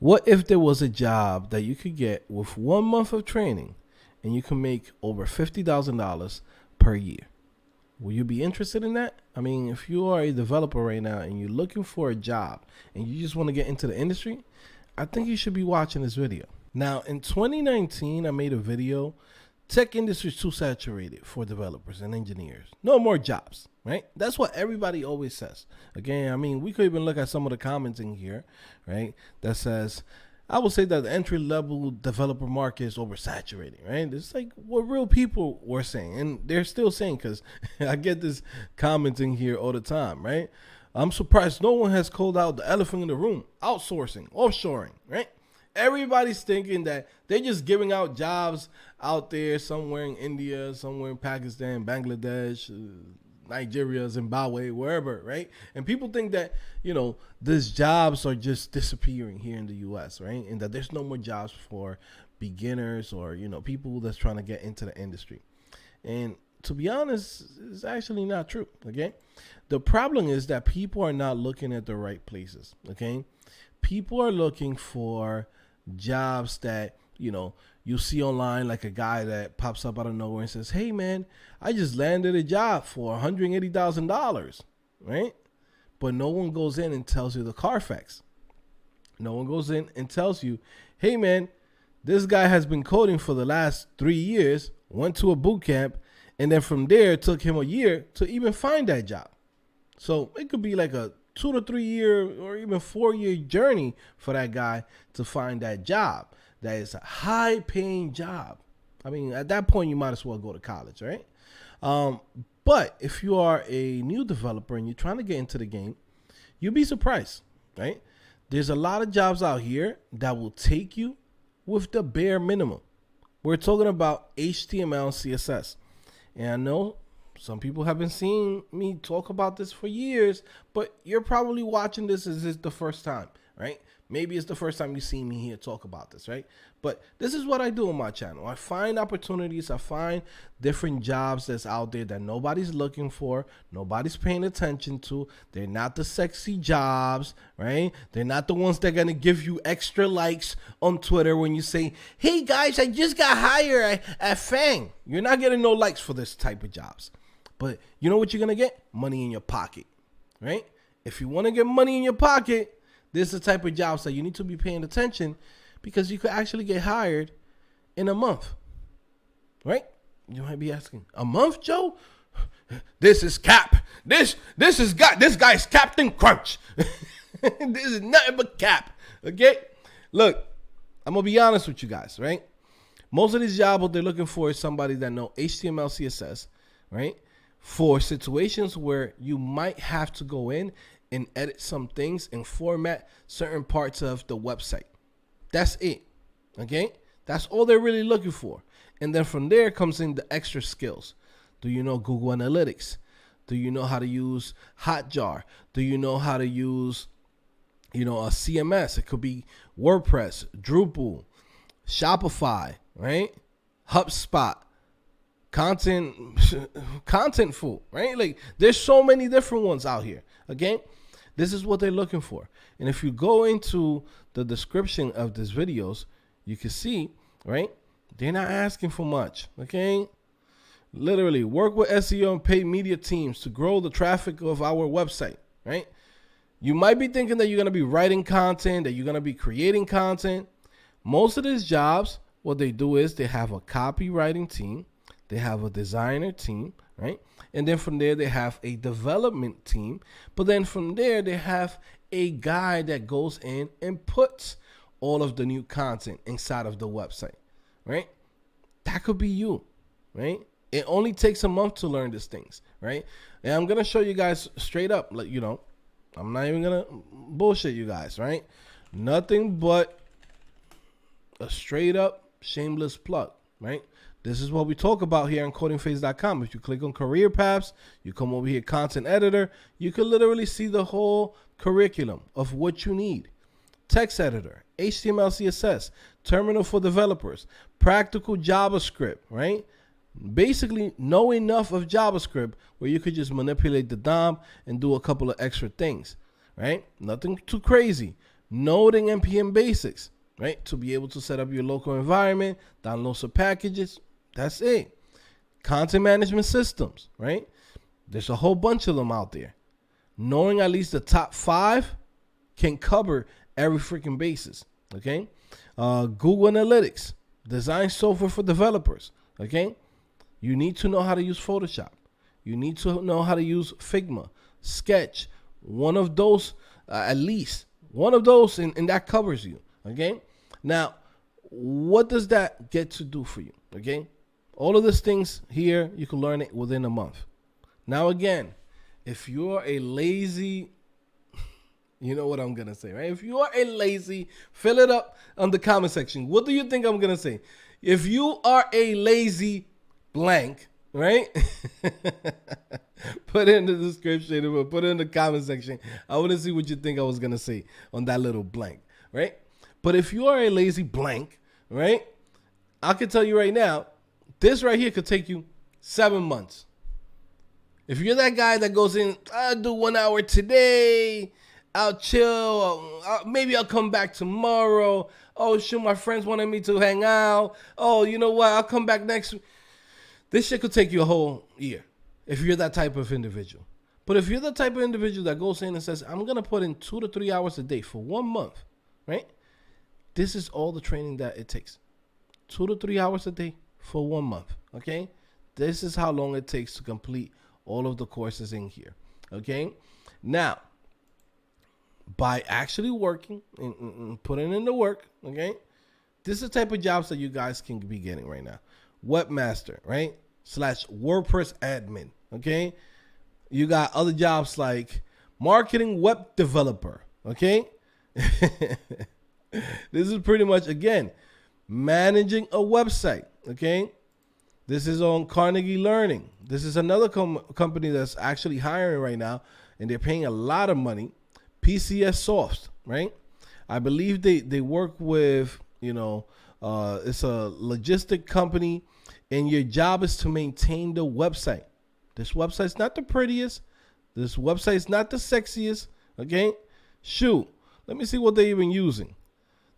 What if there was a job that you could get with 1 month of training and you can make over $50,000 per year? Will you be interested in that? I mean, if you are a developer right now and you're looking for a job and you just want to get into the industry, I think you should be watching this video. Now, in 2019, I made a video, tech industry is too saturated for developers and engineers. No more jobs, right? That's what everybody always says. Again, I mean, we could even look at some of the comments in here, right? That says, I would say that the entry-level developer market is oversaturated, right? It's like what real people were saying, and they're still saying, because I get this commenting here all the time, right? I'm surprised no one has called out the elephant in the room, outsourcing, offshoring, right? Everybody's thinking that they're just giving out jobs out there somewhere in India, somewhere in Pakistan, Bangladesh, Nigeria, Zimbabwe, wherever, right? And people think that, these jobs are just disappearing here in the U.S., right? And that there's no more jobs for beginners or, people that's trying to get into the industry. And to be honest, it's actually not true, okay? The problem is that people are not looking at the right places, okay? People are looking for jobs that, you see online, like a guy that pops up out of nowhere and says, hey, man, I just landed a job for $180,000, right? But no one goes in and tells you the Carfax. No one goes in and tells you, hey, man, this guy has been coding for the last 3 years, went to a boot camp, and then from there it took him a year to even find that job. So it could be like a 2 to 3 year or even 4 year journey for that guy to find that job. That is a high paying job. I mean, at that point, you might as well go to college, right? But if you are a new developer and you're trying to get into the game, you'll be surprised, right? There's a lot of jobs out here that will take you with the bare minimum. We're talking about HTML and CSS. And I know some people have been seeing me talk about this for years, but you're probably watching this as this the first time, right? Maybe it's the first time you see me here talk about this, right? But this is what I do on my channel. I find opportunities. I find different jobs that's out there that nobody's looking for, nobody's paying attention to. They're not the sexy jobs, right? They're not the ones that are going to give you extra likes on Twitter when you say, hey, guys, I just got hired at Fang. You're not getting no likes for this type of jobs. But you know what you're going to get? Money in your pocket, right? If you want to get money in your pocket, this is the type of jobs that you need to be paying attention, because you could actually get hired in a month, right? You might be asking, a month, Joe? This is cap. This guy's Captain Crunch. This is nothing but cap, okay? Look, I'm going to be honest with you guys, right? Most of these jobs, what they're looking for is somebody that know HTML, CSS, right? For situations where you might have to go in and edit some things and format certain parts of the website. That's it, okay? That's all they're really looking for. And then from there comes in the extra skills. Do you know Google Analytics? Do you know how to use Hotjar? Do you know how to use, a CMS? It could be WordPress, Drupal, Shopify, right? HubSpot, Contentful, right? Like, there's so many different ones out here, okay? This is what they're looking for. And if you go into the description of these videos, you can see, right? They're not asking for much, okay? Literally, work with SEO and paid media teams to grow the traffic of our website, right? You might be thinking that you're going to be writing content, that you're going to be creating content. Most of these jobs, what they do is they have a copywriting team. They have a designer team, right? And then from there, they have a development team. But then from there, they have a guy that goes in and puts all of the new content inside of the website, right? That could be you, right? It only takes a month to learn these things, right? And I'm going to show you guys straight up, like, I'm not even going to bullshit you guys, right? Nothing but a straight up shameless plug, right? This is what we talk about here on CodingPhase.com. If you click on career paths, you come over here, content editor, you can literally see the whole curriculum of what you need. Text editor, HTML, CSS, terminal for developers, practical JavaScript, right? Basically, know enough of JavaScript where you could just manipulate the DOM and do a couple of extra things, right? Nothing too crazy. Node and NPM basics, right? To be able to set up your local environment, download some packages. That's it. Content management systems, right? There's a whole bunch of them out there. Knowing at least the top 5 can cover every freaking basis, okay? Google Analytics, design software for developers, okay? You need to know how to use Photoshop. You need to know how to use Figma, Sketch, one of those, at least one of those, and that covers you, okay? Now, what does that get to do for you, okay? All of these things here, you can learn it within a month. Now, again, if you're a lazy, you know what I'm going to say, right? If you are a lazy, fill it up on the comment section. What do you think I'm going to say? If you are a lazy blank, right? Put it in the description or put it in the comment section. I want to see what you think I was going to say on that little blank, right? But if you are a lazy blank, right? I can tell you right now, this right here could take you 7 months. If you're that guy that goes in, I'll do 1 hour today, I'll chill, maybe I'll come back tomorrow. Oh, shoot, my friends wanted me to hang out. Oh, you know what, I'll come back next week. This shit could take you a whole year if you're that type of individual. But if you're the type of individual that goes in and says, I'm going to put in 2 to 3 hours a day for 1 month, right? This is all the training that it takes. 2 to 3 hours a day for 1 month, okay? This is how long it takes to complete all of the courses in here, okay? Now, by actually working and putting in the work, okay, this is the type of jobs that you guys can be getting right now. Webmaster, right? / WordPress admin, okay? You got other jobs like marketing web developer, okay? This is pretty much, again, managing a website, okay? This is on Carnegie Learning. This is another company that's actually hiring right now, and they're paying a lot of money. PCS Soft, right? I believe they work with, it's a logistic company, and your job is to maintain the website. This website's not the prettiest. This website's not the sexiest, okay? Shoot, let me see what they're even using.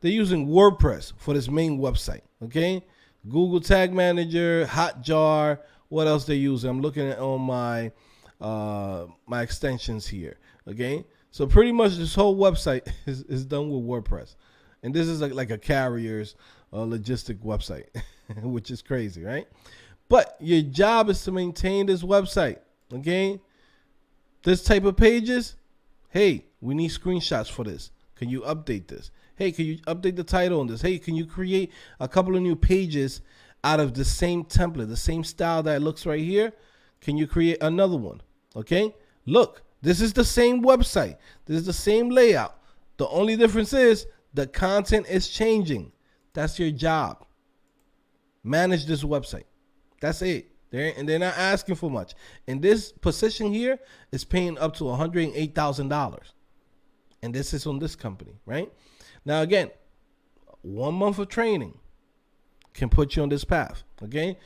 They're using WordPress for this main website, okay? Google Tag Manager, Hotjar. What else they use? I'm looking at all my my extensions here. Okay, so pretty much this whole website is done with WordPress, and this is like a carrier's logistic website, which is crazy, right? But your job is to maintain this website. Okay, this type of pages. Hey, we need screenshots for this. Can you update this? Hey, can you update the title on this? Hey, can you create a couple of new pages out of the same template, the same style that looks right here? Can you create another one? Okay, look, this is the same website. This is the same layout. The only difference is the content is changing. That's your job. Manage this website. That's it. They're not asking for much. And this position here is paying up to $108,000. And this is on this company, right? Now, again, 1 month of training can put you on this path, okay?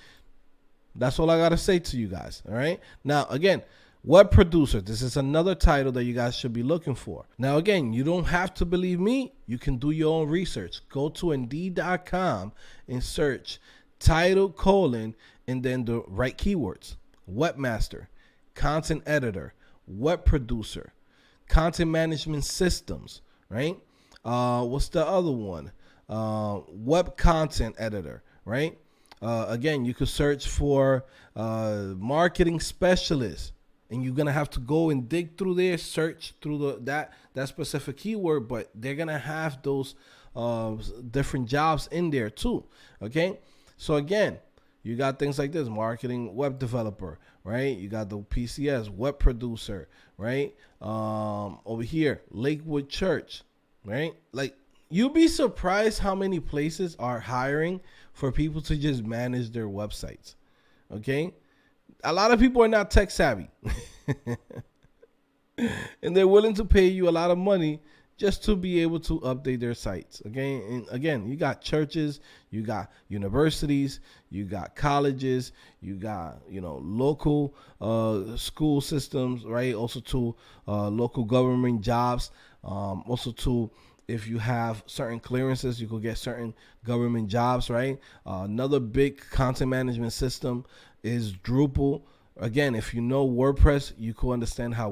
That's all I got to say to you guys, all right? Now, again, web producer. This is another title that you guys should be looking for. Now, again, you don't have to believe me. You can do your own research. Go to Indeed.com and search title, and then the right keywords. Webmaster, content editor, web producer, content management systems, right? What's the other one? Web content editor, right? Again, you could search for marketing specialist, and you're gonna have to go and dig through there, search through that specific keyword, but they're gonna have those different jobs in there too. Okay, so again, you got things like this: marketing web developer, right? You got the PCS web producer, right? Over here, Lakewood Church, right? Like, you'll be surprised how many places are hiring for people to just manage their websites. Okay, a lot of people are not tech savvy, and they're willing to pay you a lot of money just to be able to update their sites. Okay, and again, you got churches, you got universities, you got colleges, you got local school systems, right? Also to local government jobs, also to If you have certain clearances, you could get certain government jobs, right? Another big content management system is Drupal. Again, if you know WordPress, you could understand how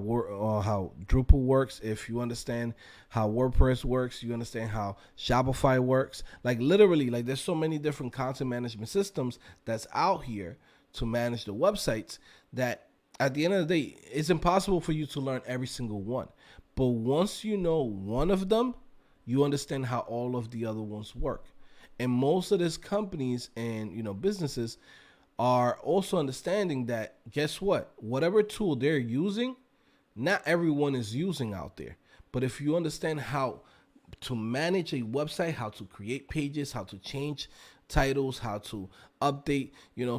Drupal works. If you understand how WordPress works, you understand how Shopify works. Like literally, like there's so many different content management systems that's out here to manage the websites that at the end of the day, it's impossible for you to learn every single one. But once you know one of them, you understand how all of the other ones work. And most of these companies and businesses are also understanding that, guess what? Whatever tool they're using, not everyone is using out there. But if you understand how to manage a website, how to create pages, how to change titles, how to update,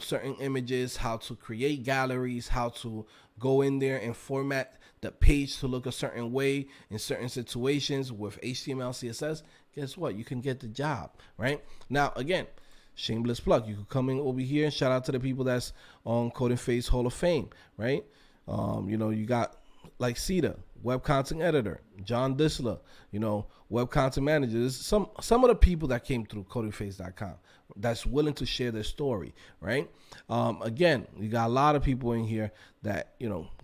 certain images, how to create galleries, how to go in there and format the page to look a certain way in certain situations with HTML, CSS, guess what? You can get the job, right? Now, again, shameless plug. You could come in over here and shout out to the people that's on CodingPhase Hall of Fame, right? You got like Cedar, web content editor, John Disler, web content manager. There's some of the people that came through CodingPhase.com that's willing to share their story, right? Again, you got a lot of people in here that,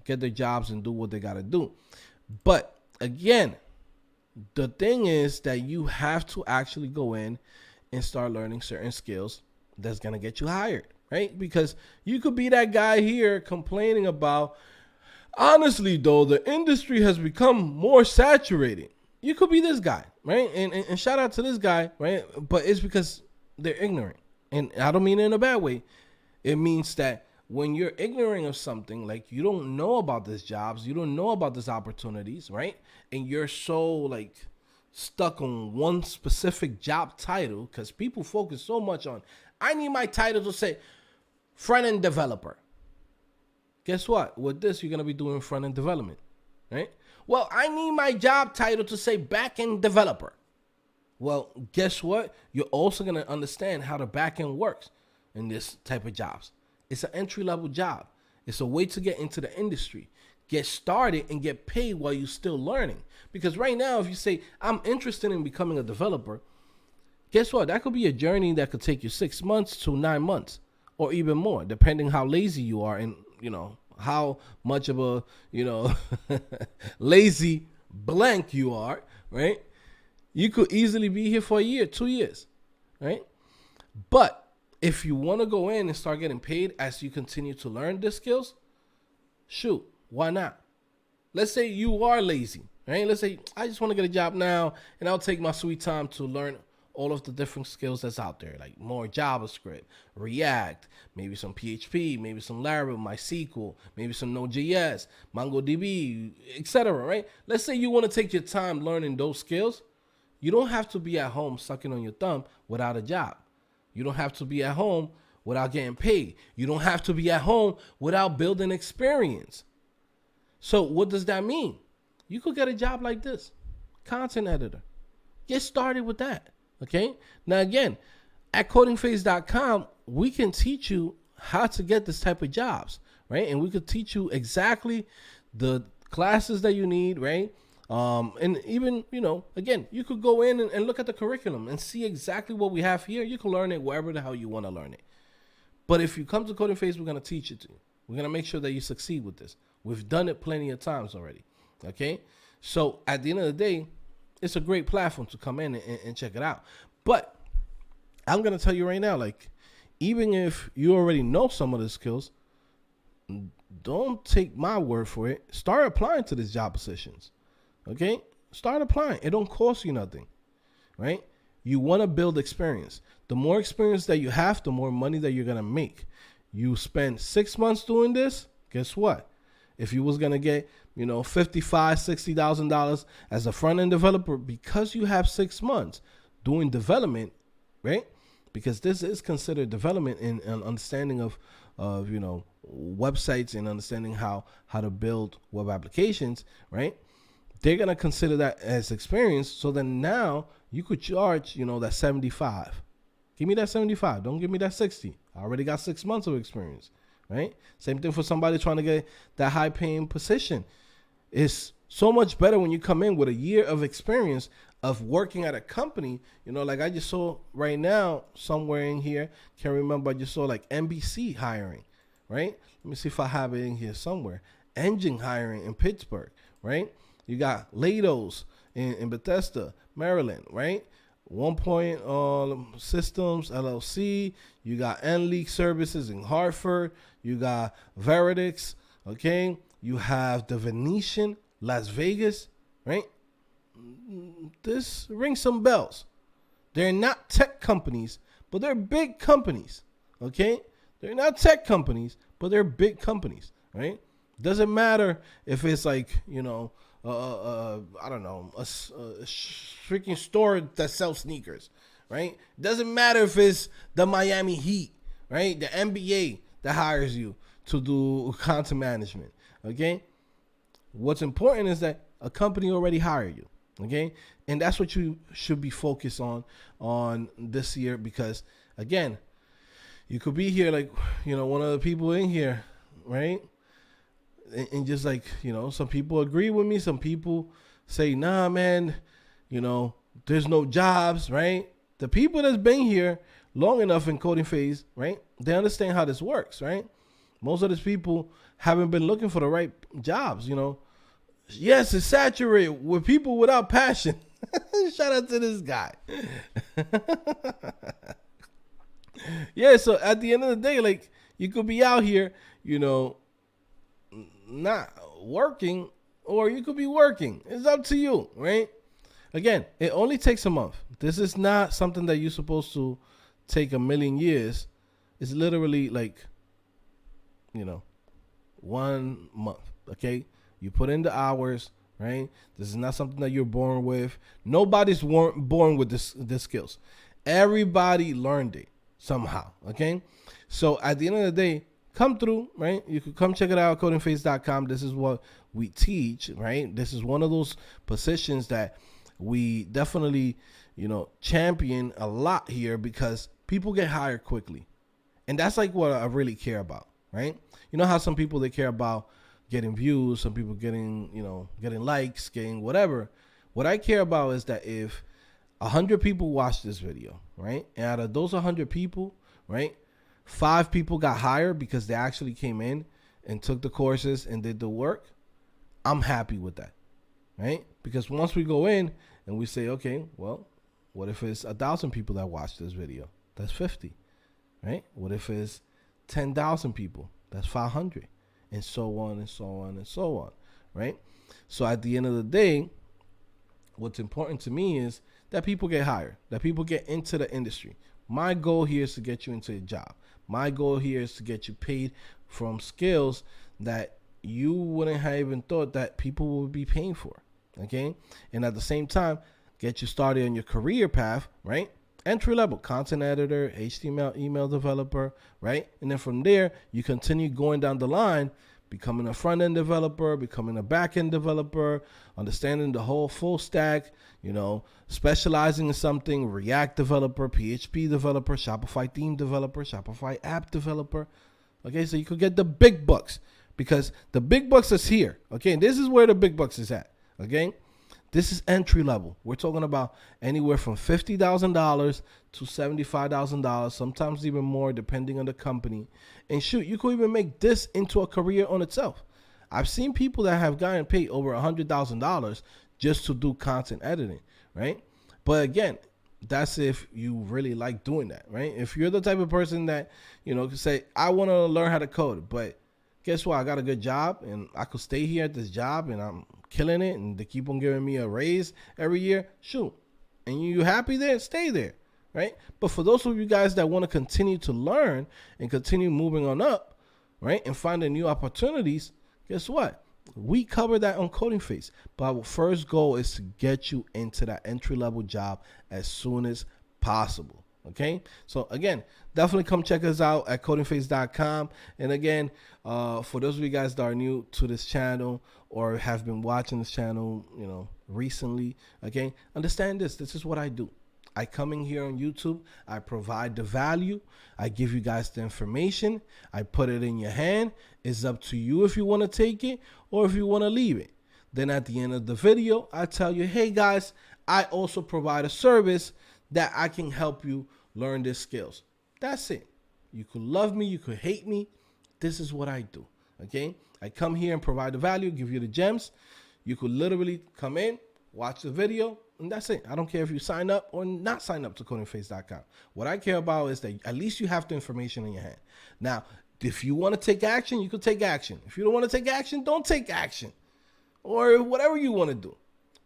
get their jobs and do what they got to do. But again, the thing is that you have to actually go in and start learning certain skills that's going to get you hired, right? Because you could be that guy here complaining about, honestly, though, the industry has become more saturated. You could be this guy, right? And shout out to this guy, right? But it's because they're ignorant. And I don't mean it in a bad way. It means that when you're ignorant of something, like you don't know about these jobs, you don't know about these opportunities, right? And you're so like stuck on one specific job title, because people focus so much on, I need my title to say front-end developer. Guess what? With this, you're going to be doing front-end development, right? Well, I need my job title to say back-end developer. Well, guess what? You're also going to understand how the back-end works in this type of jobs. It's an entry-level job. It's a way to get into the industry, get started, and get paid while you're still learning. Because right now, if you say, I'm interested in becoming a developer, guess what? That could be a journey that could take you 6 months to 9 months or even more, depending how lazy you are and, how much of a, lazy blank you are, right? You could easily be here for a year, 2 years, right? But if you want to go in and start getting paid as you continue to learn the skills, shoot, why not? Let's say you are lazy, right? Let's say I just want to get a job now and I'll take my sweet time to learn all of the different skills that's out there, like more JavaScript, React, maybe some PHP, maybe some Laravel, MySQL, maybe some Node.js, MongoDB, etc., right? Let's say you want to take your time learning those skills. You don't have to be at home sucking on your thumb without a job. You don't have to be at home without getting paid. You don't have to be at home without building experience. So what does that mean? You could get a job like this, content editor. Get started with that, okay? Now, again, at CodingPhase.com, we can teach you how to get this type of jobs, right? And we could teach you exactly the classes that you need, right? And even, again, you could go in and look at the curriculum and see exactly what we have here. You can learn it wherever the hell you want to learn it. But if you come to CodingPhase, we're going to teach it to you. We're going to make sure that you succeed with this. We've done it plenty of times already. Okay. So at the end of the day, it's a great platform to come in and check it out. But I'm going to tell you right now, like, even if you already know some of the skills, don't take my word for it. Start applying to these job positions. Okay, start applying. It don't cost you nothing, right? You want to build experience. The more experience that you have, the more money that you're going to make. You spend 6 months doing this, guess what? If you was going to get, $55,000, $60,000 as a front-end developer, because you have 6 months doing development, right? Because this is considered development in an understanding of websites and understanding how to build web applications, right? They're going to consider that as experience. So then now you could charge, that 75. Give me that 75. Don't give me that 60. I already got 6 months of experience, right? Same thing for somebody trying to get that high paying position. It's so much better when you come in with a year of experience of working at a company, like I just saw right now somewhere in here, can't remember, I just saw like NBC hiring, right? Let me see if I have it in here somewhere. Engine hiring in Pittsburgh, right? You got Lados in Bethesda, Maryland, right? 1 Point Systems LLC. You got N-League Services in Hartford. You got Veridix, okay? You have the Venetian, Las Vegas, right? This rings some bells. They're not tech companies, but they're big companies, okay? They're not tech companies, but they're big companies, right? Doesn't matter if it's like, I don't know, a freaking store that sells sneakers, right? Doesn't matter if it's the Miami Heat, right? The NBA that hires you to do content management, okay? What's important is that a company already hired you, okay? And that's what you should be focused on this year, because, again, you could be here like, one of the people in here, right? And just like, some people agree with me. Some people say, nah, man, there's no jobs, right? The people that's been here long enough in CodingPhase, right? They understand how this works, right? Most of these people haven't been looking for the right jobs, Yes, it's saturated with people without passion. Shout out to this guy. Yeah, so at the end of the day, like, you could be out here, not working, or you could be working. It's up to you, right? Again, it only takes a month. This is not something that you're supposed to take a million years. It's literally like, 1 month, okay? You put in the hours, right? This is not something that you're born with. Nobody's born with this skills. Everybody learned it somehow, okay? So at the end of the day, come through, right? You can come check it out, CodingPhase.com. This is what we teach, right? This is one of those positions that we definitely, champion a lot here, because people get hired quickly. And that's like what I really care about, right? You know how some people, they care about getting views, some people getting likes, getting whatever. What I care about is that if 100 people watch this video, right? And out of those 100 people, right, 5 people got hired because they actually came in and took the courses and did the work, I'm happy with that, right? Because once we go in and we say, okay, well, what if it's 1,000 people that watch this video? That's 50, right? What if it's 10,000 people? That's 500, and so on and so on and so on, right? So at the end of the day, what's important to me is that people get hired, that people get into the industry. My goal here is to get you into a job. My goal here is to get you paid from skills that you wouldn't have even thought that people would be paying for, okay? And at the same time, get you started on your career path, right? Entry level, content editor, HTML, email developer, right? And then from there, you continue going down the line, becoming a front-end developer, becoming a back-end developer, understanding the whole full stack, specializing in something, React developer, PHP developer, Shopify theme developer, Shopify app developer. Okay, so you could get the big bucks, because the big bucks is here. Okay, and this is where the big bucks is at. Okay, this is entry level. We're talking about anywhere from $50,000 to $75,000, sometimes even more, depending on the company. And shoot, you could even make this into a career on itself. I've seen people that have gotten paid over $100,000 just to do content editing, right? But again, that's if you really like doing that, right? If you're the type of person that, can say, I want to learn how to code, but guess what? I got a good job and I could stay here at this job and I'm killing it and they keep on giving me a raise every year. Shoot. And you happy there? Stay there, right? But for those of you guys that want to continue to learn and continue moving on up, right, and finding new opportunities, guess what? We cover that on CodingPhase. But our first goal is to get you into that entry-level job as soon as possible. Okay? So, again, definitely come check us out at CodingPhase.com. And, again, for those of you guys that are new to this channel or have been watching this channel, recently, okay, understand this. This is what I do. I come in here on YouTube. I provide the value. I give you guys the information. I put it in your hand. It's up to you if you want to take it or if you want to leave it. Then at the end of the video, I tell you, hey guys, I also provide a service that I can help you learn these skills. That's it. You could love me, you could hate me. This is what I do. Okay? I come here and provide the value, give you the gems. You could literally come in, watch the video, and that's it. I don't care if you sign up or not sign up to CodingPhase.com. What I care about is that at least you have the information in your hand. Now, if you want to take action, you could take action. If you don't want to take action, don't take action. Or whatever you want to do.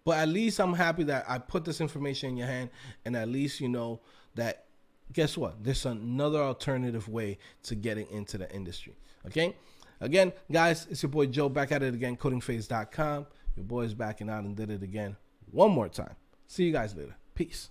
But at least I'm happy that I put this information in your hand, and at least you know that, guess what? There's another alternative way to getting into the industry. Okay? Again, guys, it's your boy Joe back at it again, CodingPhase.com. Your boy's backing out and did it again one more time. See you guys later. Peace.